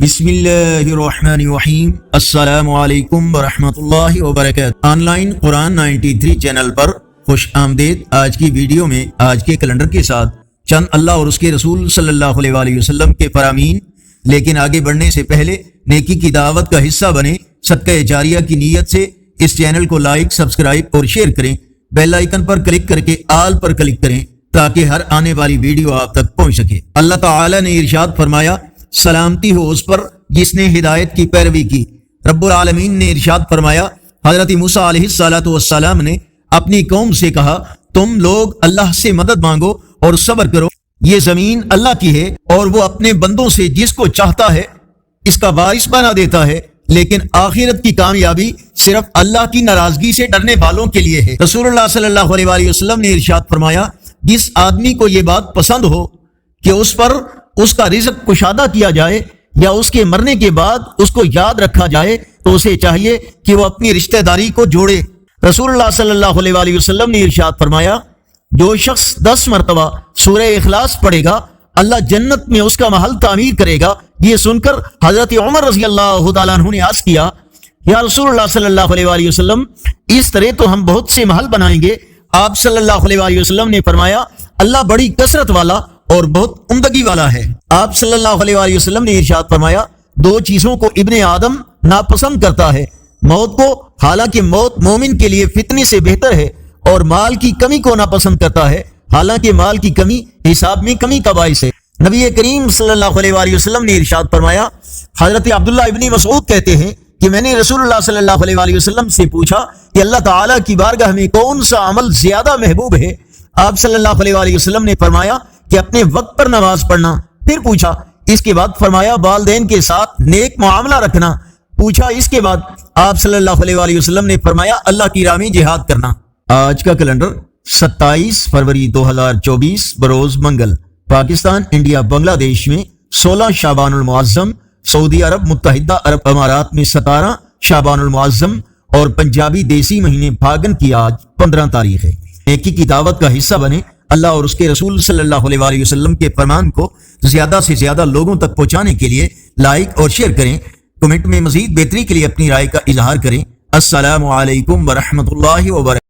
بسم اللہ الرحمن الرحیم۔ السلام علیکم ورحمۃ اللہ وبرکاتہ۔ آن لائن قرآن 93 چینل پر خوش آمدید۔ آج کی ویڈیو میں آج کے کیلنڈر کے ساتھ چند اللہ اور اس کے رسول صلی اللہ علیہ وآلہ وسلم کے فرامین، لیکن آگے بڑھنے سے پہلے نیکی کی دعوت کا حصہ بنے صدقہ جاریہ کی نیت سے اس چینل کو لائک، سبسکرائب اور شیئر کریں۔ بیل آئیکن پر کلک کر کے آل پر کلک کریں تاکہ ہر آنے والی ویڈیو آپ تک پہنچ سکے۔ اللہ تعالی نے ارشاد فرمایا، سلامتی ہو اس پر جس نے ہدایت کی پیروی کی۔ رب العالمین نے ارشاد فرمایا، حضرت موسیٰ علیہ السلام نے اپنی قوم سے کہا، تم لوگ اللہ سے مدد مانگو اور صبر کرو، یہ زمین اللہ کی ہے اور وہ اپنے بندوں سے جس کو چاہتا ہے اس کا وارث بنا دیتا ہے، لیکن آخرت کی کامیابی صرف اللہ کی ناراضگی سے ڈرنے والوں کے لیے ہے۔ رسول اللہ صلی اللہ علیہ وآلہ وسلم نے ارشاد فرمایا، جس آدمی کو یہ بات پسند ہو کہ اس پر اس کا رزق کشادہ کیا جائے یا اس کے مرنے کے بعد اس کو یاد رکھا جائے تو اسے چاہیے کہ وہ اپنی رشتہ داری کو جوڑے۔ رسول اللہ صلی اللہ علیہ وآلہ وسلم نے ارشاد فرمایا، جو شخص 10 مرتبہ سورہ اخلاص پڑھے گا اللہ جنت میں اس کا محل تعمیر کرے گا۔ یہ سن کر حضرت عمر رضی اللہ تعالیٰ عنہ نے عرض کیا، یا رسول اللہ صلی اللہ علیہ وآلہ وسلم، اس طرح تو ہم بہت سے محل بنائیں گے۔ آپ صلی اللہ علیہ وآلہ وسلم نے فرمایا، اللہ بڑی کثرت والا اور بہت عمدگی والا ہے۔ آپ صلی اللہ علیہ وآلہ وسلم نے ارشاد فرمایا، 2 چیزوں کو ابن آدم ناپسند کرتا ہے، موت کو، حالانکہ موت مومن کے لیے فتنے سے بہتر ہے، اور مال کی کمی کو ناپسند کرتا ہے، حالانکہ مال کی کمی حساب میں کمی کا باعث ہے۔ نبی کریم صلی اللہ علیہ وآلہ وسلم نے ارشاد فرمایا، حضرت عبداللہ ابن مسعود کہتے ہیں کہ میں نے رسول اللہ صلی اللہ علیہ وآلہ وسلم سے پوچھا کہ اللہ تعالیٰ کی بارگاہ میں کون سا عمل زیادہ محبوب ہے؟ آپ صلی اللہ علیہ وآلہ وسلم نے فرمایا کہ اپنے وقت پر نماز پڑھنا۔ پھر پوچھا اس کے بعد؟ فرمایا والدین کے ساتھ نیک معاملہ رکھنا۔ پوچھا اس کے بعد؟ آپ صلی اللہ علیہ وآلہ وسلم نے فرمایا اللہ کی راہ میں جہاد کرنا۔ آج کا کیلنڈر 27 فروری 2024 بروز منگل۔ پاکستان، انڈیا، بنگلہ دیش میں 16 شعبان المعظم، سعودی عرب متحدہ عرب امارات میں 17 شعبان المعظم اور پنجابی دیسی مہینے پھاگن کی آج 15 تاریخ ہے۔ نیکی کی دعوت کا حصہ بنے اللہ اور اس کے رسول صلی اللہ علیہ وآلہ وسلم کے فرمان کو زیادہ سے زیادہ لوگوں تک پہنچانے کے لیے لائک اور شیئر کریں۔ کمنٹ میں مزید بہتری کے لیے اپنی رائے کا اظہار کریں۔ السلام علیکم ورحمۃ اللہ وبرکاتہ۔